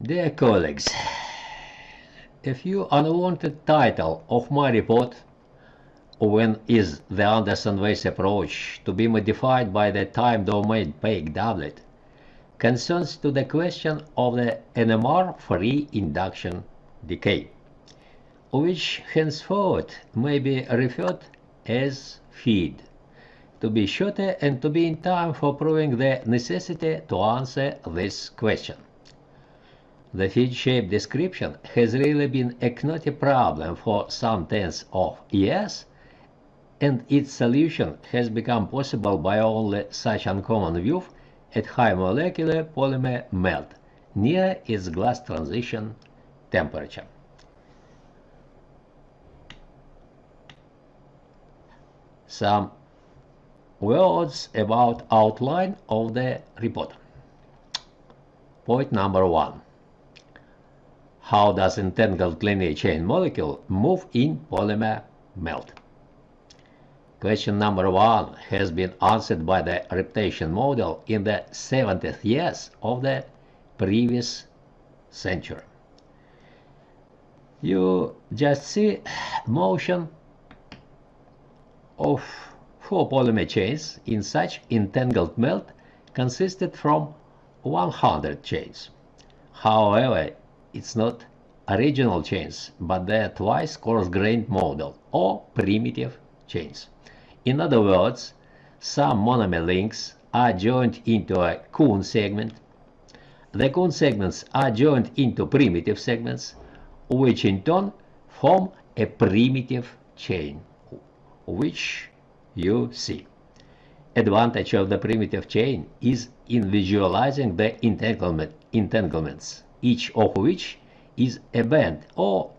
Dear colleagues, a few unwanted title of my report, when is the Anderson-Weiss approach to be modified by the time-domain Pake doublet, concerns to the question of the NMR-free induction decay, which henceforth may be referred as feed, to be shorter and to be in time for proving the necessity to answer this question. The feed shape description has really been a knotty problem for some tens of years, and its solution has become possible by only such uncommon view at high molecular polymer melt near its glass transition temperature. Some words about outline of the report. Point number 1. How does entangled linear chain molecule move in polymer melt? Question number 1 has been answered by the reptation model in the 70th years of the previous century. You just see motion of 4 polymer chains in such entangled melt consisted from 100 chains. However, it's not original chains, but they are twice coarse-grained model or primitive chains. In other words, some monomer links are joined into a cone segment. The cone segments are joined into primitive segments, which in turn form a primitive chain, which you see. Advantage of the primitive chain is in visualizing the entanglements, each of which is a bend or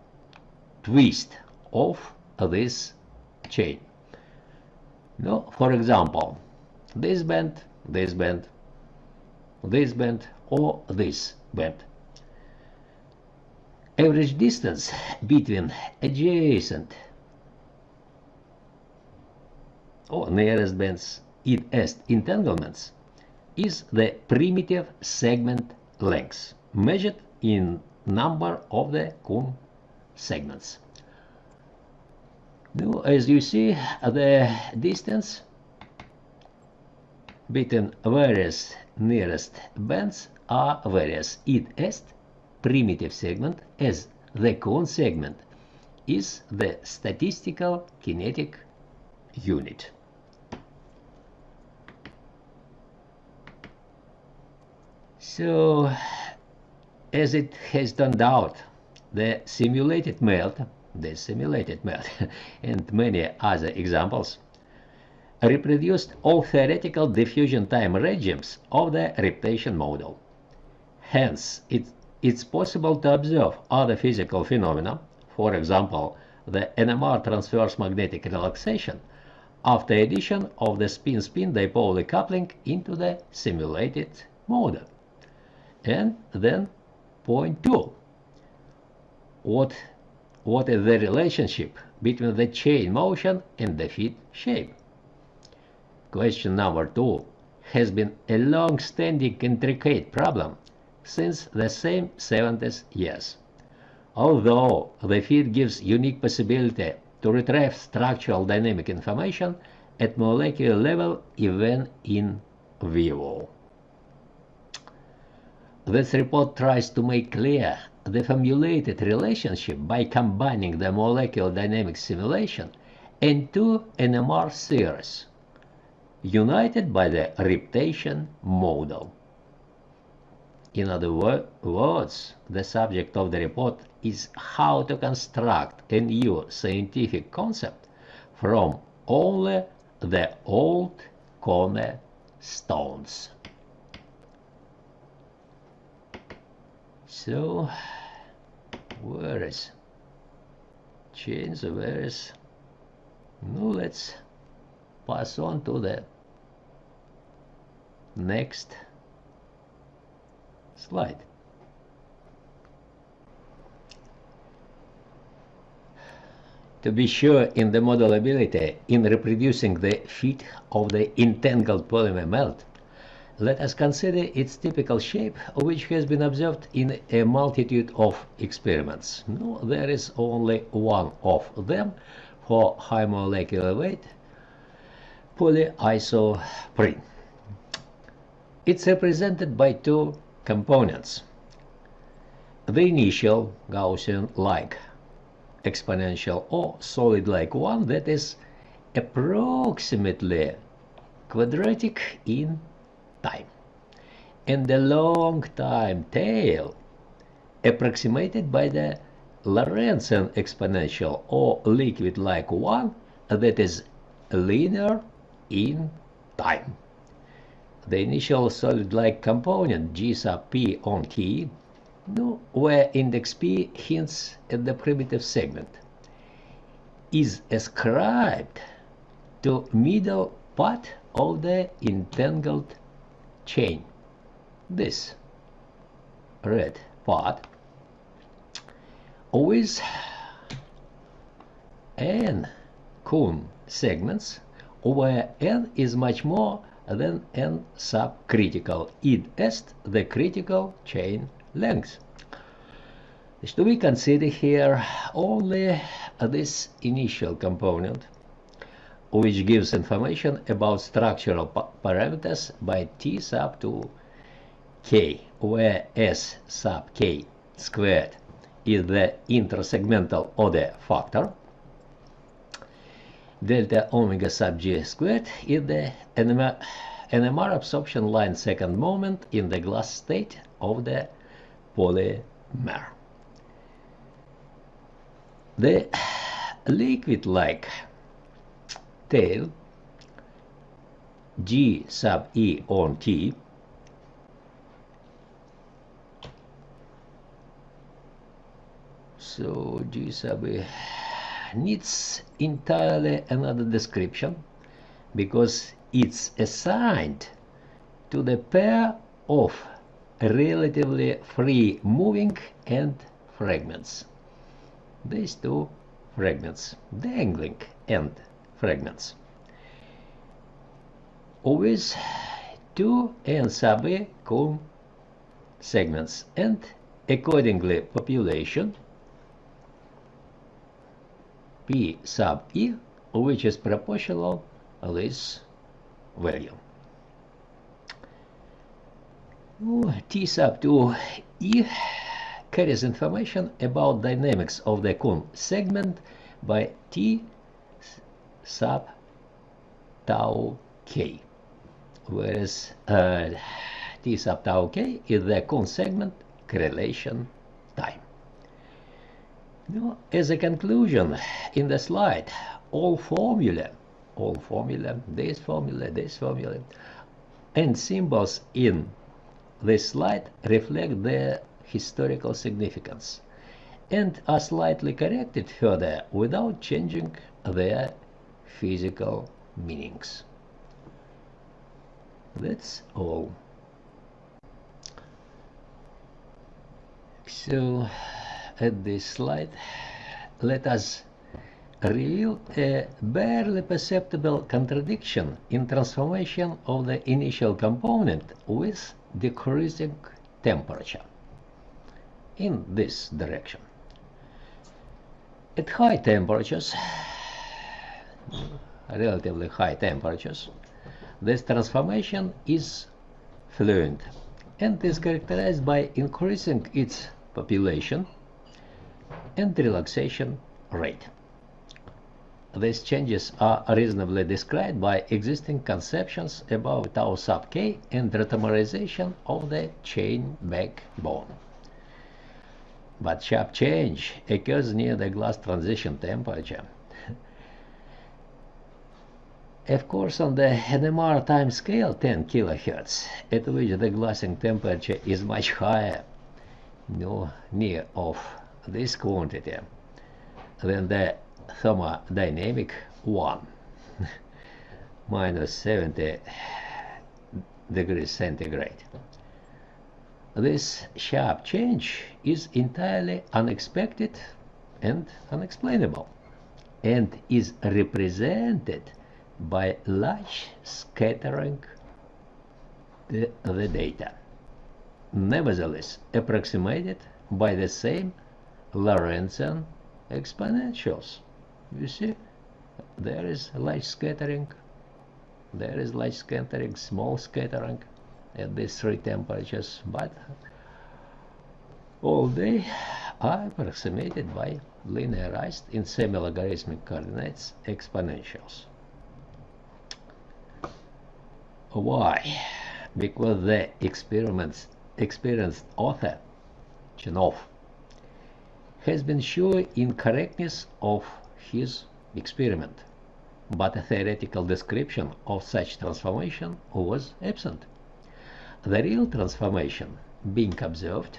twist of this chain. Now, for example, this bend, this bend, this bend, or this bend. Average distance between adjacent or nearest bends in entanglements is the primitive segment length, measured in number of the cone segments. Now, as you see, the distance between various nearest bends are various. It is primitive segment as the cone segment is the statistical kinetic unit. So, as it has turned out, the simulated melt, and many other examples reproduced all theoretical diffusion time regimes of the reptation model. Hence, it's possible to observe other physical phenomena, for example, the NMR transverse magnetic relaxation, after addition of the spin-spin dipole coupling into the simulated model. And then point 2. What is the relationship between the chain motion and the feed shape? Question number 2 has been a long-standing intricate problem since the same 70s years. Although the feed gives unique possibility to retrieve structural dynamic information at molecular level even in vivo. This report tries to make clear the formulated relationship by combining the molecular dynamics simulation and two NMR series, united by the reptation model. In other words, the subject of the report is how to construct a new scientific concept from only the old cornerstones. So, where is chains? Where is? Now let's pass on to the next slide. To be sure in the modelability in reproducing the feed of the entangled polymer melt, Let us consider its typical shape, which has been observed in a multitude of experiments. No, there is only one of them for high molecular weight polyisoprene. It's represented by two components. The initial Gaussian-like exponential or solid-like one that is approximately quadratic in time, and the long time tail approximated by the Lorentzian exponential or liquid-like one that is linear in time. The initial solid-like component G sub p on T, where index p hints at the primitive segment, is ascribed to middle part of the entangled chain. This red part with n Kuhn segments, where n is much more than n subcritical, id est the critical chain length. So we consider here only this initial component, which gives information about structural parameters by T sub to K, where S sub K squared is the intersegmental order factor, delta omega sub G squared is the NMR absorption line second moment in the glass state of the polymer. The liquid-like tail G sub E on T so G sub E needs entirely another description because it's assigned to the pair of relatively free moving end fragments. These two fragments, dangling end fragments, with two n sub e Kuhn segments, and accordingly population P sub E, which is proportional to this value. T sub 2E carries information about dynamics of the Kuhn segment by T sub tau K, whereas T sub tau K is the Kuhn segment correlation time. As a conclusion, in the slide, all formula, this formula, and symbols in this slide reflect their historical significance and are slightly corrected further without changing their physical meanings. That's all. So at this slide, let us reveal a barely perceptible contradiction in transformation of the initial component with decreasing temperature in this direction. At high temperatures, relatively high temperatures, this transformation is fluent and is characterized by increasing its population and relaxation rate. These changes are reasonably described by existing conceptions about tau sub k and retimerization of the chain backbone. But sharp change occurs near the glass transition temperature. Of course, on the NMR time scale 10 kHz, at which the glassing temperature is much higher, near of this quantity, than the thermodynamic one, minus 70 degrees centigrade. This sharp change is entirely unexpected and unexplainable, and is represented by large scattering the data, nevertheless approximated by the same Lorentzian exponentials. You see, there is large scattering, small scattering at these three temperatures, but all they are approximated by linearized in semi-logarithmic coordinates exponentials. Why? Because the experienced author, Chenov, has been sure in correctness of his experiment, but a theoretical description of such transformation was absent. The real transformation being observed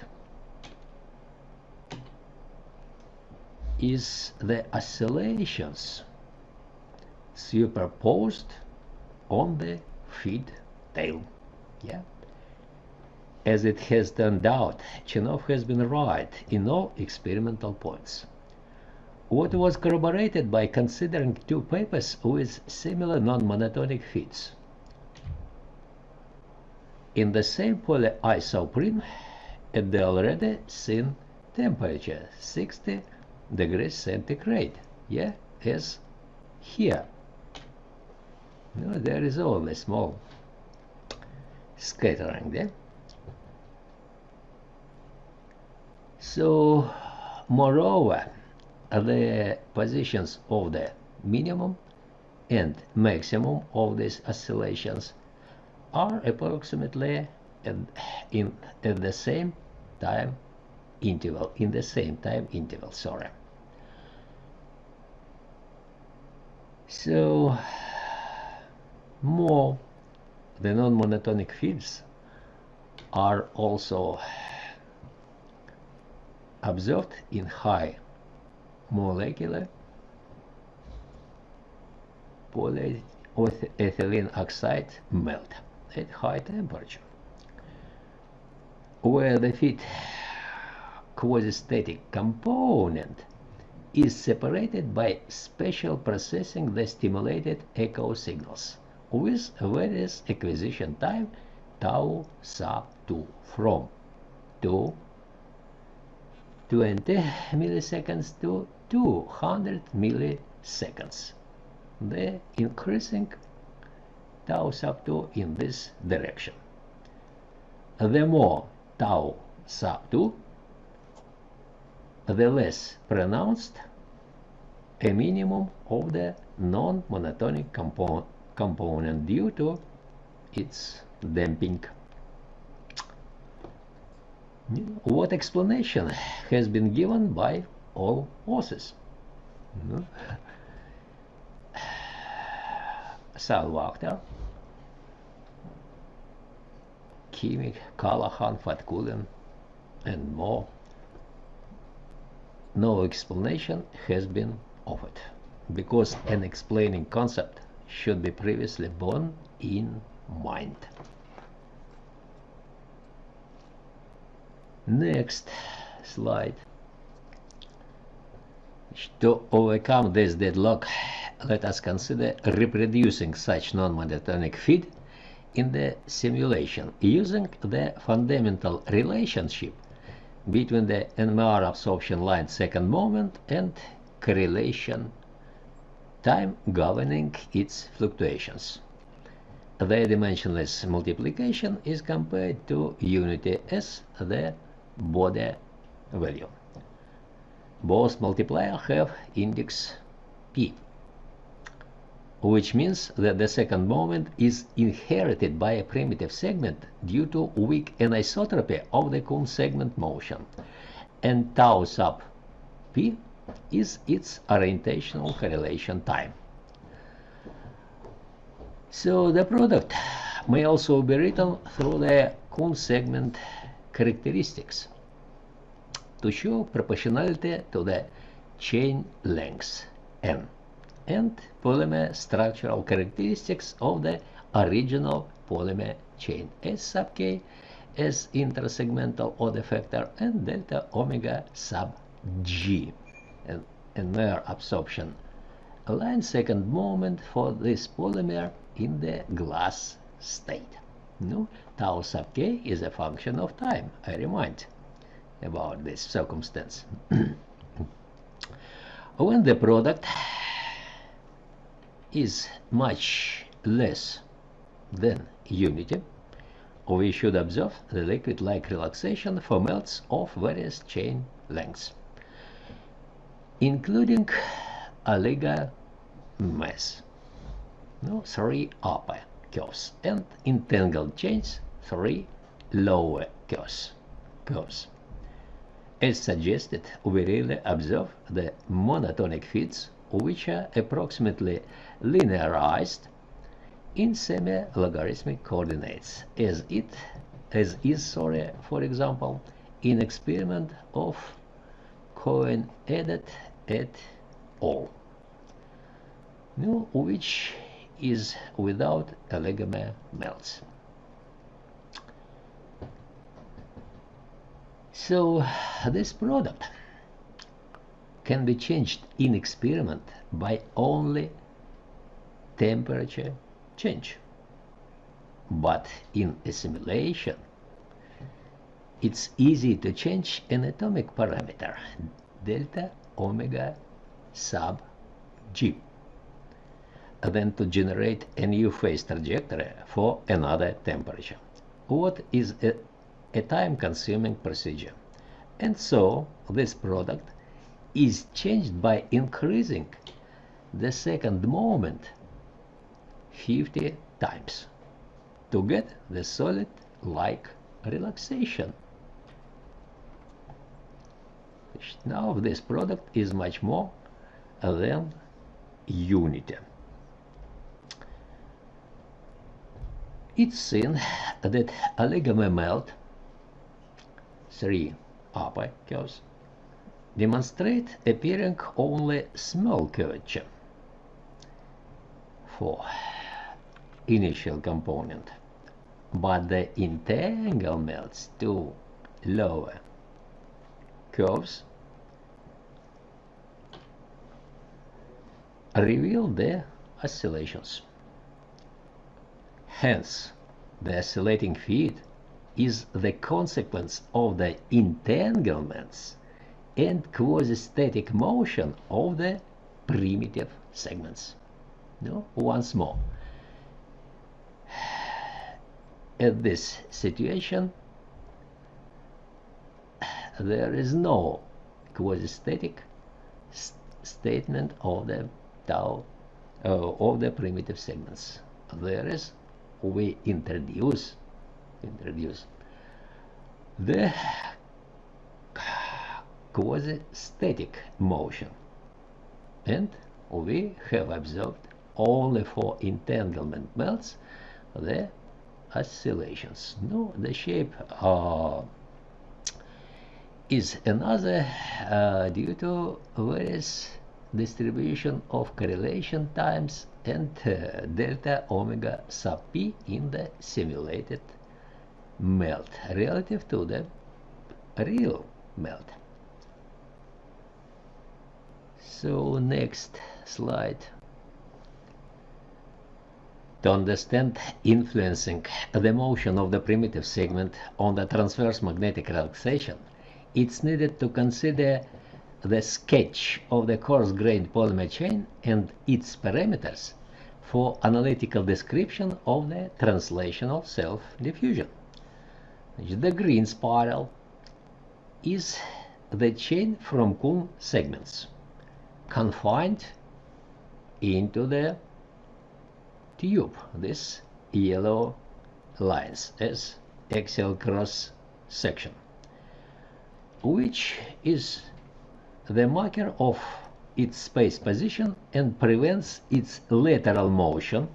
is the oscillations superposed on the feed tail. Yeah. As it has turned out, Chenov has been right in all experimental points. What was corroborated by considering two papers with similar non-monotonic feeds. In the same polyisoprene at the already seen temperature, 60 degrees centigrade, yeah, as here. No, there is only small scattering there. So, moreover, the positions of the minimum and maximum of these oscillations are approximately at the same time interval, sorry. So, more the non-monotonic fields are also observed in high molecular polyethylene oxide melt at high temperature, where the feed quasi-static component is separated by special processing the stimulated echo signals with various acquisition time tau sub 2 from 20 milliseconds to 200 milliseconds. The increasing tau sub 2 in this direction. The more tau sub 2, the less pronounced a minimum of the non-monotonic component due to its damping. What explanation has been given by all authors? Salwachter, Kimmich, Callahan, Fatkulin, and more. No explanation has been offered, because an explaining concept should be previously borne in mind. Next slide. To overcome this deadlock, let us consider reproducing such non-monotonic feed in the simulation using the fundamental relationship between the NMR absorption line second moment and correlation time governing its fluctuations. The dimensionless multiplication is compared to unity as the body value. Both multipliers have index p, which means that the second moment is inherited by a primitive segment due to weak anisotropy of the Coulomb segment motion, and tau sub p is its orientational correlation time. So the product may also be written through the Coulomb segment characteristics to show proportionality to the chain length n and polymer structural characteristics of the original polymer chain S sub k as intersegmental order factor and delta omega sub g, and mere absorption line second moment for this polymer in the glass state. No, tau sub k is a function of time. I remind about this circumstance. When the product is much less than unity, we should observe the liquid-like relaxation for melts of various chain lengths, including oligomass, no, 3 upper curves, and entangled chains, 3 lower curves. As suggested, we really observe the monotonic fits, which are approximately linearized in semi-logarithmic coordinates, as is, for example, in experiment of Cohen-Edet et al., which is without oligomer melts. So this product can be changed in experiment by only temperature change, but in a simulation it's easy to change an atomic parameter delta omega sub g, then to generate a new phase trajectory for another temperature, what is a time-consuming procedure. And so this product is changed by increasing the second moment 50 times to get the solid-like relaxation. Now this product is much more than unity. It's seen that oligomer melt, 3 upper curves, demonstrate appearing only small curvature for initial component, but the entanglements to lower curves reveal the oscillations. Hence, the oscillating feed is the consequence of the entanglements and quasi-static motion of the primitive segments. Once more, at this situation, there is no quasi-static statement of the tau of the primitive segments. There is, we introduce the quasi-static motion, and we have observed only for entanglement melts the oscillations. The shape is another due to various distribution of correlation times and delta omega sub p in the simulated melt relative to the real melt. So next slide. To understand influencing the motion of the primitive segment on the transverse magnetic relaxation, it's needed to consider the sketch of the coarse-grained polymer chain and its parameters for analytical description of the translational self-diffusion. The green spiral is the chain from Kuhn segments confined into the tube, this yellow lines as axial cross section, which is the marker of its space position and prevents its lateral motion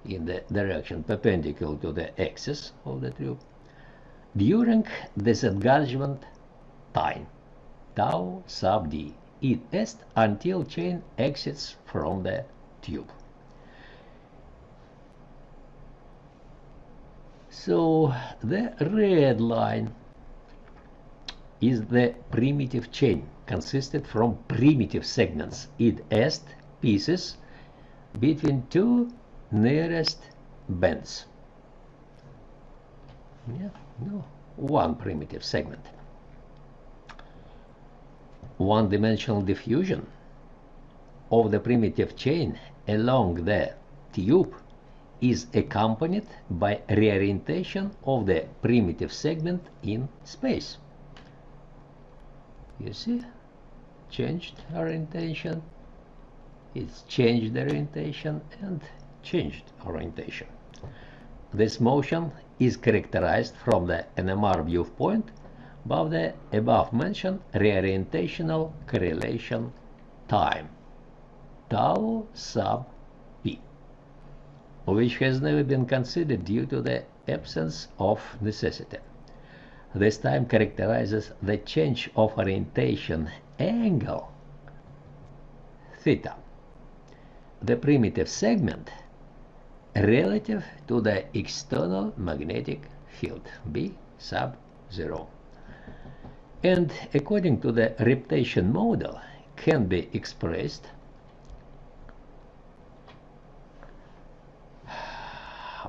in the direction perpendicular to the axis of the tube during disengagement time, tau sub d, it est until chain exits from the tube. So the red line is the primitive chain, consisted from primitive segments, id est pieces between two nearest bends. Yeah, no, one primitive segment. One-dimensional diffusion of the primitive chain along the tube is accompanied by reorientation of the primitive segment in space. You see, changed orientation, it's changed orientation and changed orientation. This motion is characterized from the NMR viewpoint by the above-mentioned reorientational correlation time, tau sub p, which has never been considered due to the absence of necessity. This time characterizes the change of orientation angle, theta, the primitive segment relative to the external magnetic field, B sub 0. And according to the reptation model, can be expressed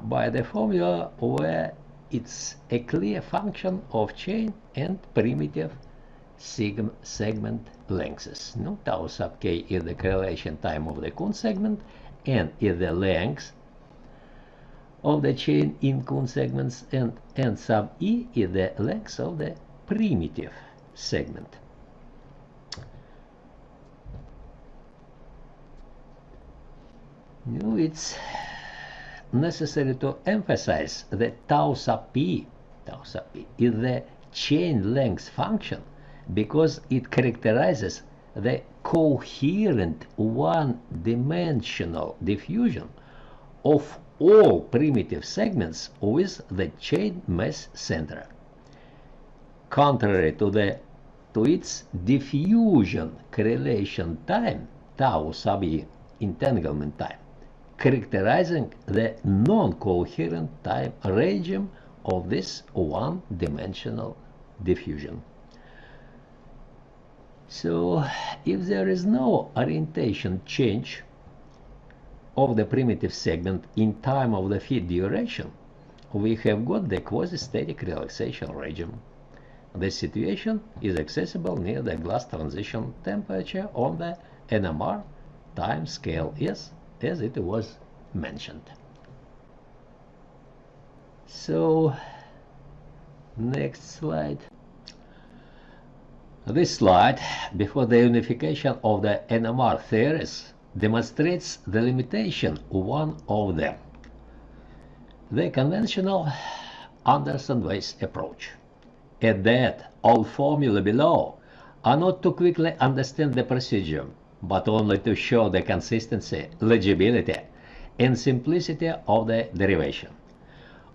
by the formula where it's a clear function of chain and primitive segment lengths. No, tau sub k is the correlation time of the Kuhn segment and is the length of the chain in Kuhn segments, and n sub e is the length of the primitive segment. Now it's necessary to emphasize that tau sub p is the chain length function because it characterizes the coherent one-dimensional diffusion of all primitive segments with the chain mass center. Contrary to its diffusion correlation time, tau sub e, entanglement time, characterizing the non-coherent time regime of this one-dimensional diffusion. So, if there is no orientation change of the primitive segment in time of the feed duration, we have got the quasi-static relaxation regime. This situation is accessible near the glass transition temperature on the NMR time scale as it was mentioned. So, next slide. This slide, before the unification of the NMR theories, demonstrates the limitation of one of them, the conventional Anderson-Weiss approach. At that, all formulae below are not to quickly understand the procedure, but only to show the consistency, legibility, and simplicity of the derivation,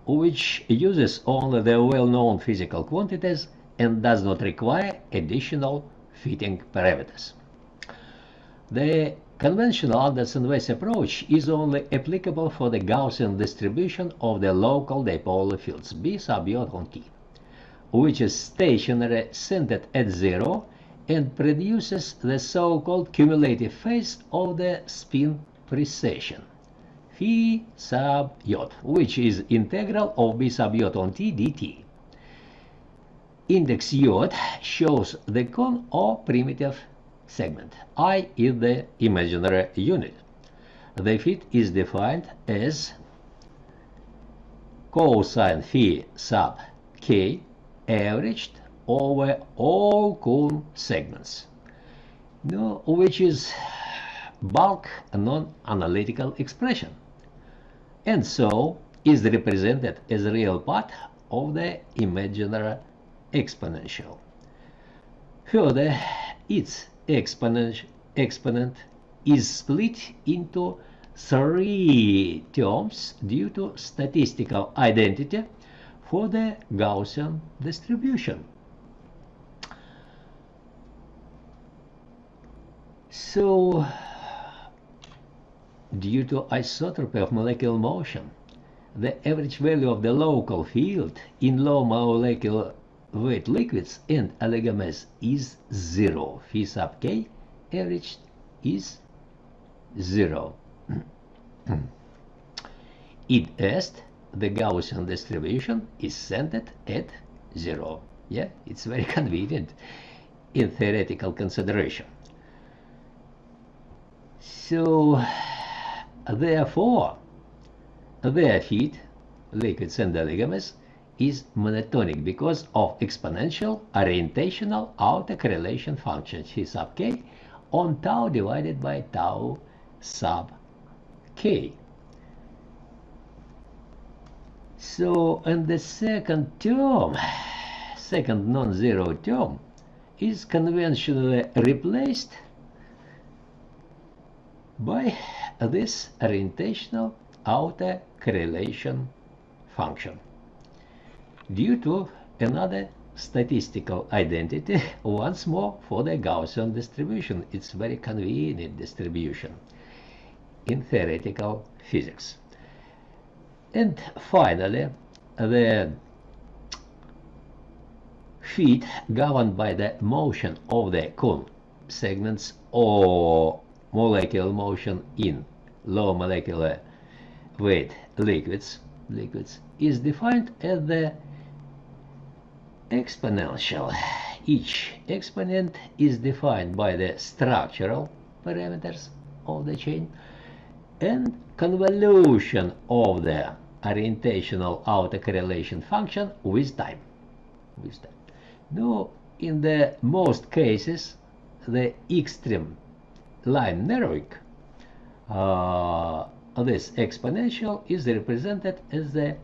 which uses only the well-known physical quantities and does not require additional fitting parameters. The conventional Anderson-Weiss approach is only applicable for the Gaussian distribution of the local dipole fields B sub j on T, which is stationary centered at 0 and produces the so-called cumulative phase of the spin precession, phi sub j, which is integral of B sub j on T dt. Index j shows the cone or primitive segment. I is the imaginary unit. The fit is defined as cosine phi sub k averaged over all cone segments, which is bulk non-analytical expression, and so is represented as a real part of the imaginary exponential. Further, its exponent is split into 3 terms due to statistical identity for the Gaussian distribution. So, due to isotropy of molecular motion, the average value of the local field in low molecular weight liquids and oligomers is 0. Phi sub k average is 0. Id est the Gaussian distribution is centered at 0. Yeah, it's very convenient in theoretical consideration. So, therefore, their feet, liquids and oligomers, is monotonic because of exponential orientational autocorrelation function phi sub k on tau divided by tau sub k. So, and the second term, second non-zero term, is conventionally replaced by this orientational autocorrelation function due to another statistical identity, once more for the Gaussian distribution. It's very convenient distribution in theoretical physics. And finally, the feet governed by the motion of the cone segments or molecular motion in low molecular weight liquids is defined as the exponential. Each exponent is defined by the structural parameters of the chain and convolution of the orientational autocorrelation function with time. Now, in the most cases, the extreme line narrowing, this exponential is represented as the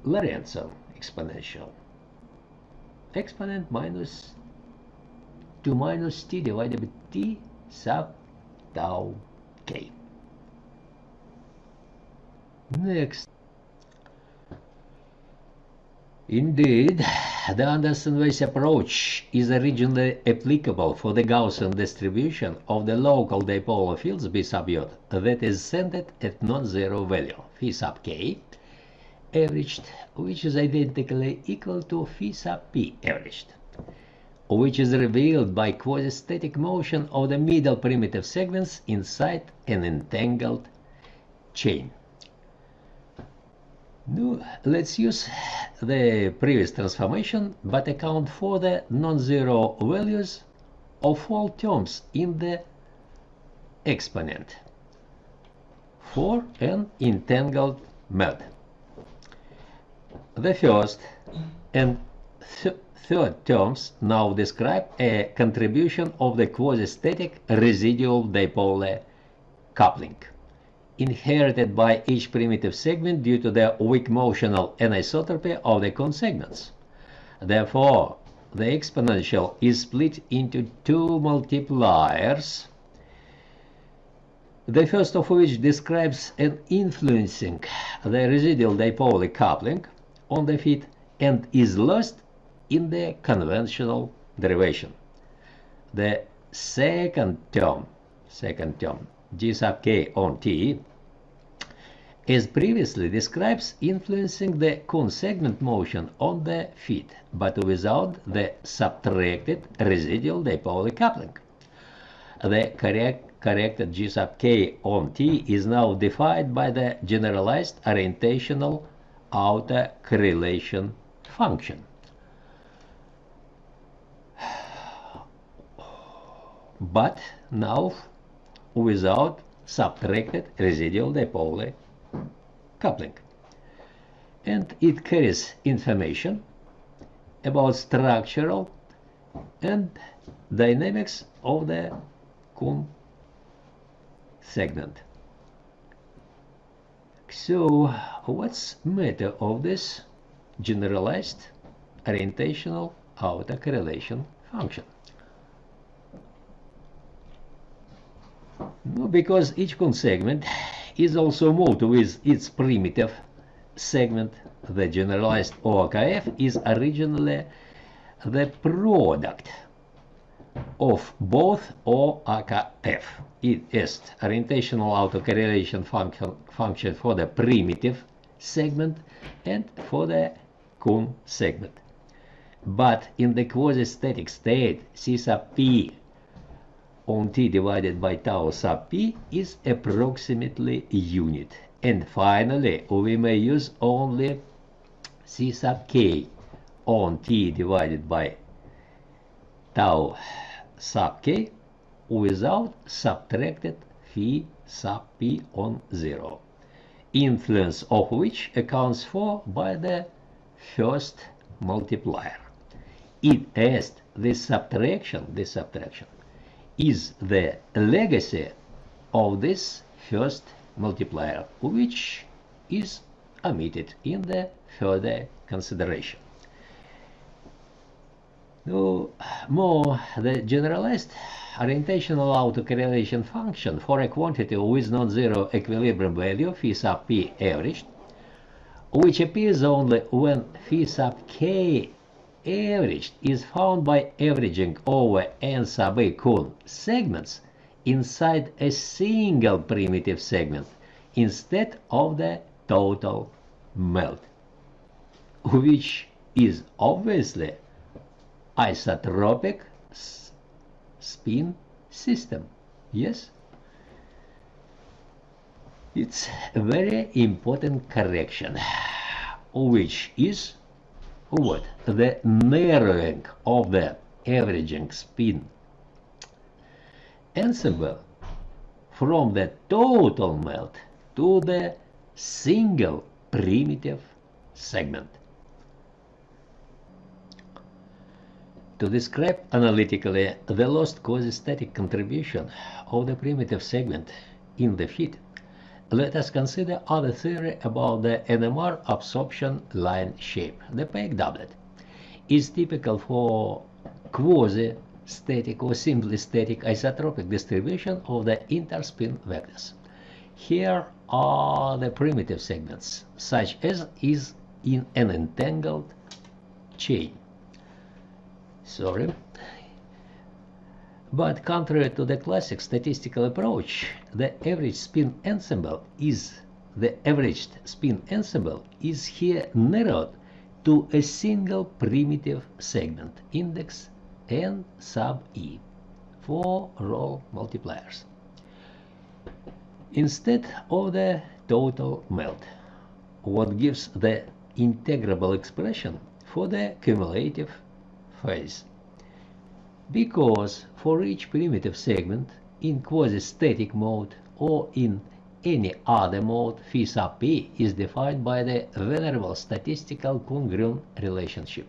Lorentz exponential. Exponent minus 2 minus t divided by t sub tau k. Next. Indeed, the Anderson-Weiss approach is originally applicable for the Gaussian distribution of the local dipolar fields B sub j that is centered at non-zero value phi sub k averaged, which is identically equal to phi sub p averaged, which is revealed by quasi-static motion of the middle primitive segments inside an entangled chain. Now, let's use the previous transformation but account for the non-zero values of all terms in the exponent for an entangled melt. The first and third terms now describe a contribution of the quasi-static residual dipolar coupling inherited by each primitive segment due to the weak motional anisotropy of the cone segments. Therefore, the exponential is split into two multipliers, the first of which describes an influencing the residual dipolar coupling on the feet and is lost in the conventional derivation. The second term, g sub k on t, as previously describes influencing the cone segment motion on the feet, but without the subtracted residual dipolar coupling. The corrected g sub k on t is now defined by the generalized orientational autocorrelation function. But now without subtracted residual dipolar coupling. And it carries information about structural and dynamics of the cone segment. So, what's matter of this generalized orientational autocorrelation function? No, because each cone segment is also moved with its primitive segment. The generalized ORKF is originally the product of both ORKF. It is orientational autocorrelation function for the primitive segment and for the cone segment. But in the quasi-static state, C sub p on t divided by tau sub p is approximately unit, And finally, we may use only C sub k on T divided by tau sub k without subtracted phi sub p on 0, influence of which accounts for by the first multiplier. It as this subtraction is the legacy of this first multiplier, which is omitted in the further consideration. No more, the generalized orientational autocorrelation function for a quantity with non-zero equilibrium value phi sub p averaged, which appears only when phi sub k averaged is found by averaging over n sub a Kuhn segments inside a single primitive segment instead of the total melt, which is obviously isotropic spin system. Yes, it's a very important correction, which is what? The narrowing of the averaging spin ensemble from the total melt to the single primitive segment. To describe analytically the lost quasi-static contribution of the primitive segment in the feed, let us consider other theory about the NMR absorption line shape. The Pake doublet is typical for quasi-static or simply static isotropic distribution of the interspin vectors. Here are the primitive segments, such as is in an entangled chain. But contrary to the classic statistical approach, the averaged spin ensemble is here narrowed to a single primitive segment, index n sub e, for Rolle multipliers, instead of the total melt, what gives the integrable expression for the cumulative phase. Because for each primitive segment in quasi-static mode or in any other mode, phi sub p is defined by the venerable statistical Kuhn-Grün relationship.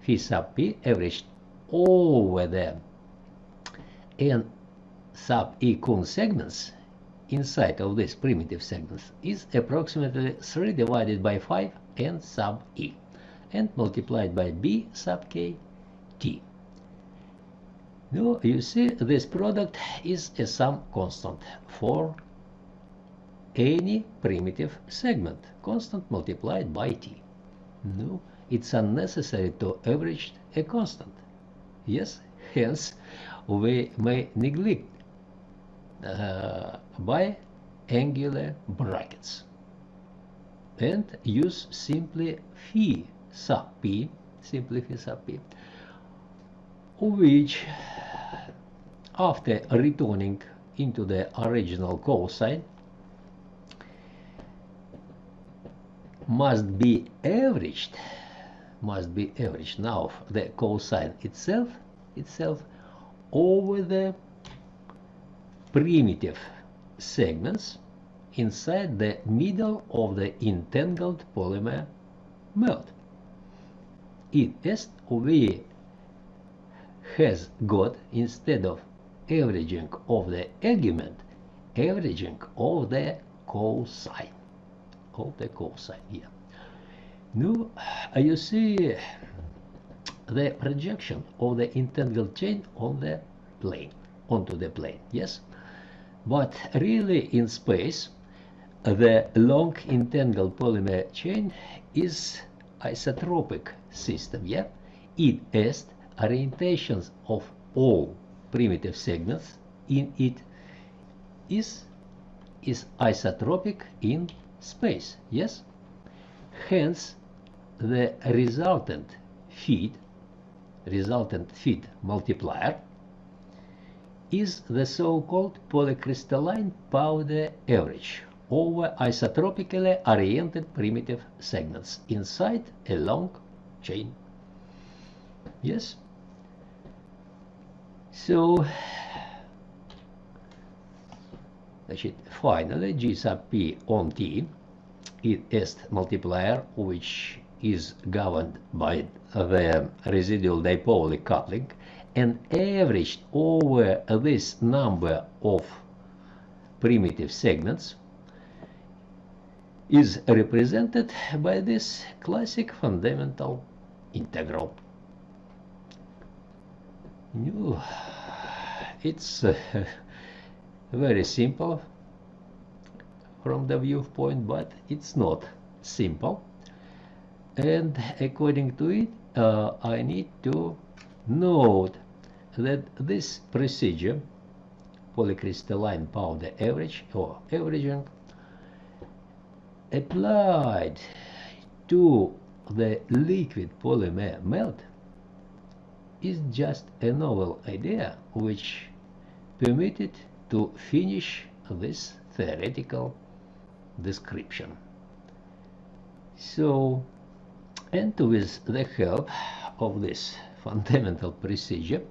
Phi sub p averaged over the n sub e Kuhn segments inside of these primitive segments is approximately 3 divided by 5 n sub e and multiplied by b sub k t. Now you see this product is a sum constant for any primitive segment, constant multiplied by t. No, it's unnecessary to average a constant. Yes, hence we may neglect by angular brackets and use simply phi sub p, which after returning into the original cosine must be averaged now the cosine itself over the primitive segments inside the middle of the entangled polymer melt. It is we has got, instead of averaging of the argument, averaging of the cosine here. Now you see the projection of the entangled chain on the plane, onto the plane, yes? But really in space, the long entangled polymer chain is isotropic system, yeah? It is orientations of all primitive segments in it is isotropic in space, yes? Hence the resultant feed multiplier is the so-called polycrystalline powder average, over isotropically oriented primitive segments inside a long chain. Yes? So, finally, G sub P on T is multiplier which is governed by the residual dipole coupling and averaged over this number of primitive segments is represented by this classic fundamental integral. It's very simple from the viewpoint, but it's not simple. And according to it, I need to note that this procedure, polycrystalline powder average or averaging, applied to the liquid polymer melt is just a novel idea which permitted to finish this theoretical description. So, and with the help of this fundamental procedure,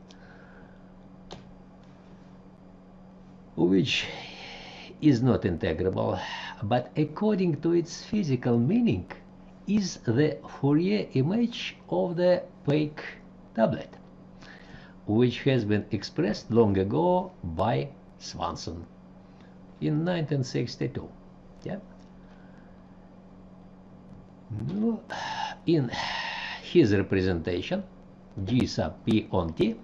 which is not integrable, but according to its physical meaning, is the Fourier image of the Pake doublet, which has been expressed long ago by Swanson in 1962. Yeah. In his representation, G sub P on T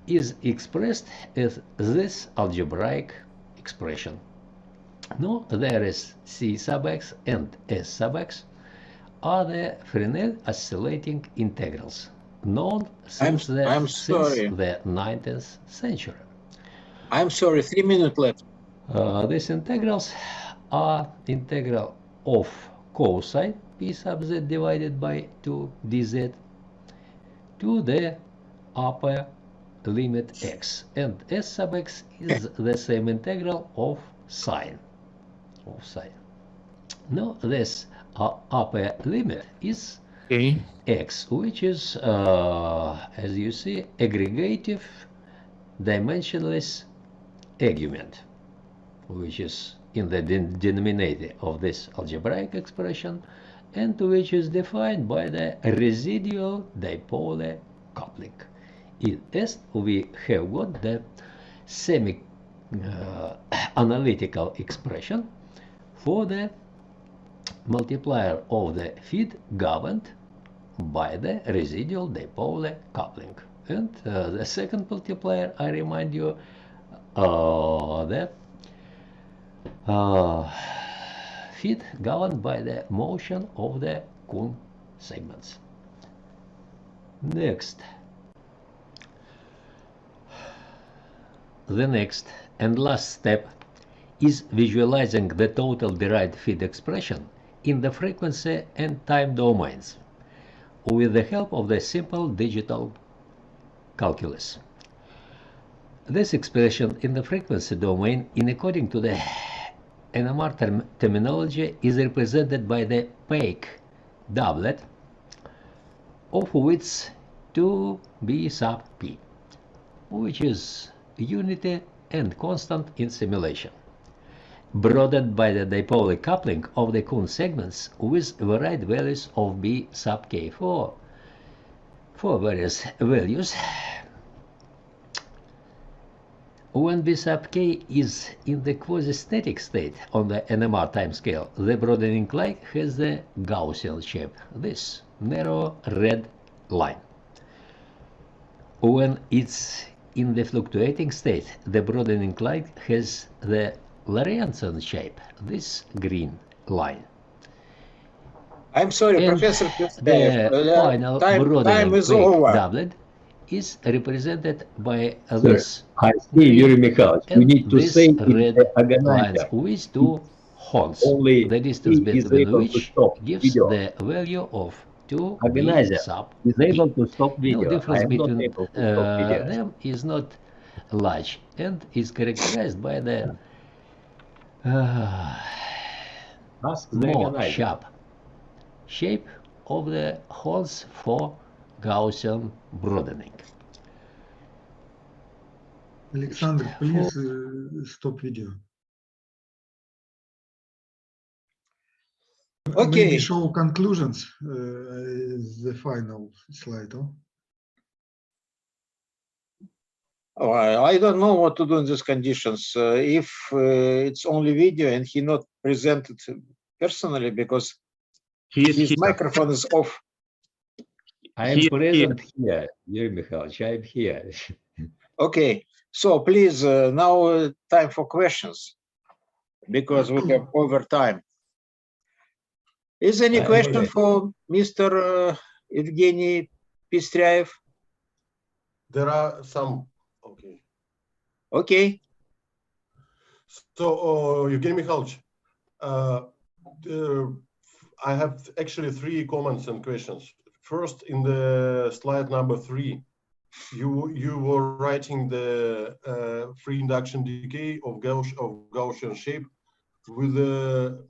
is expressed as this algebraic expression. Now, there is C sub x and S sub x are the Fresnel oscillating integrals, known since the 19th century. I'm sorry, 3 minutes left. These integrals are integral of cosine P sub z divided by 2 dz to the upper limit x, and S sub x is the same integral of sine. Now this upper limit is x, which is, as you see, aggregative dimensionless argument, which is in the denominator of this algebraic expression, and which is defined by the residual dipole coupling. In S, we have got the semi-analytical expression for the multiplier of the feed governed by the residual dipole coupling. And the second multiplier, I remind you, the feed governed by the motion of the Kuhn segments. Next. The next and last step is visualizing the total derived feed expression in the frequency and time domains with the help of the simple digital calculus. This expression in the frequency domain, in according to the NMR terminology, is represented by the Pake doublet of width 2b sub p, which is unity and constant in simulation, broadened by the dipole coupling of the Kuhn segments with varied values of b sub k for various values. When b sub k is in the quasi-static state on the NMR timescale, the broadening line has the Gaussian shape, this narrow red line. When it's in the fluctuating state, the broadening line has the Lorentzian shape, this green line. I'm sorry, And Professor the final broadening Pake doublet is represented by this I see, Yuri Mikhailovich, we need to say red the lines agonizer. with two horns, Only the distance he is between able to which stop gives video. the value of 2b Agonizer sub is p. able to stop video. No difference I am not between able to stop video. them is not large and is characterized by the Ask the More organizer. sharp shape of the holes for Gaussian broadening. Alexander, please stop video. Maybe Okay. show conclusions, the final slide. Huh? Oh, I don't know what to do in these conditions. If it's only video and he not presented personally because his microphone is off. I am present here, Yuri Mikhailovich, I am here. Okay, so please now time for questions because we have over time. Is any I'm question ready. for Mr. Eugeny Pestryaev? There are some. Okay. Okay. So, Eugeny Mikhailovich, I have actually 3 comments and questions. First, in the slide number 3, you were writing the free induction decay of Gaussian shape with the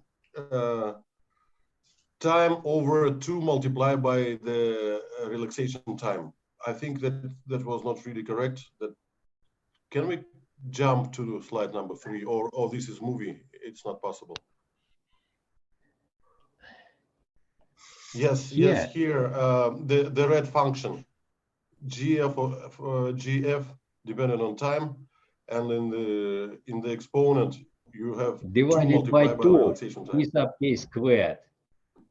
time over 2 multiplied by the relaxation time. I think that was not really correct. Can we jump to slide number 3, or this is movie? It's not possible. Yes, Here. yes. Here, the red function, GF dependent on time, and in the exponent you have 2 Divided by multiplied by 2 relaxation time. p sub k squared.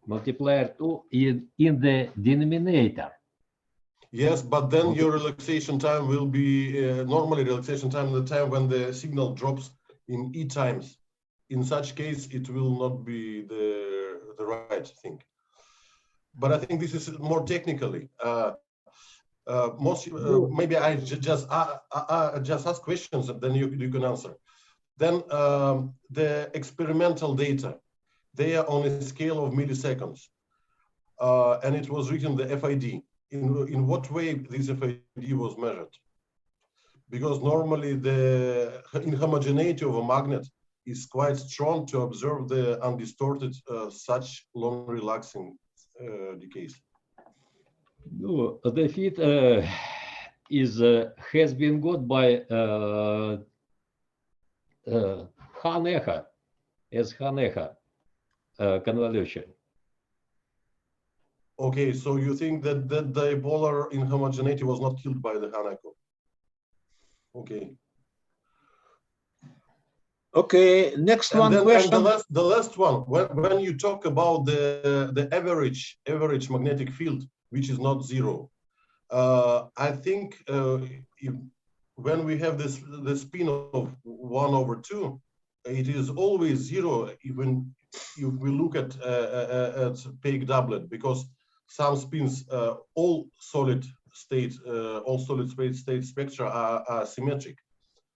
Multiplier 2 in the denominator. Yes, but then your relaxation time will be normally relaxation time the time when the signal drops in E times. In such case, it will not be the right thing. But I think this is more technically. Maybe I just ask questions and then you can answer. Then the experimental data, they are on a scale of milliseconds, and it was written the FID. In what way this FID was measured? Because normally the inhomogeneity of a magnet is quite strong to observe the undistorted such long relaxing decays. No, the fit has been got by Haneha as Haneha convolution. Okay, so you think that that dipolar inhomogeneity was not killed by the Hanako? Okay. Okay, next And one then, question. and the last one, when you talk about the average magnetic field, which is not 0, I think when we have the spin of 1/2, it is always 0. Even if we look at Pake doublet, because some spins, all solid state spectra are symmetric,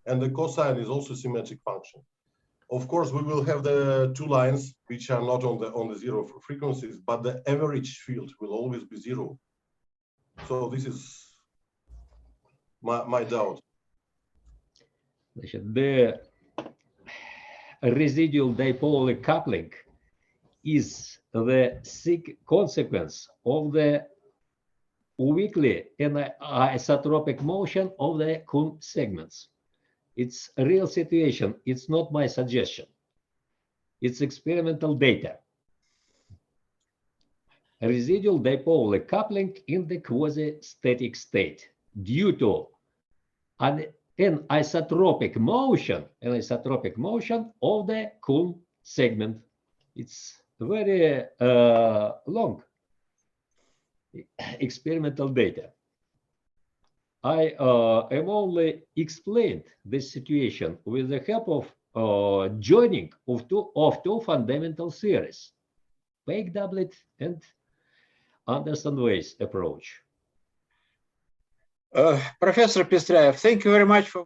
and the cosine is also symmetric function. Of course, we will have the 2 lines which are not on the 0 frequencies, but the average field will always be 0. So this is my doubt. The residual dipole coupling is the consequence of the weakly anisotropic motion of the Kuhn segments. It's a real situation. It's not my suggestion. It's experimental data. Residual dipole coupling in the quasi-static state due to an anisotropic motion of the Kuhn segment. It's very long experimental data. I am only explained this situation with the help of joining of two fundamental theories, Pake doublet and Anderson-Weiss approach. Professor Pestryaev, thank you very much for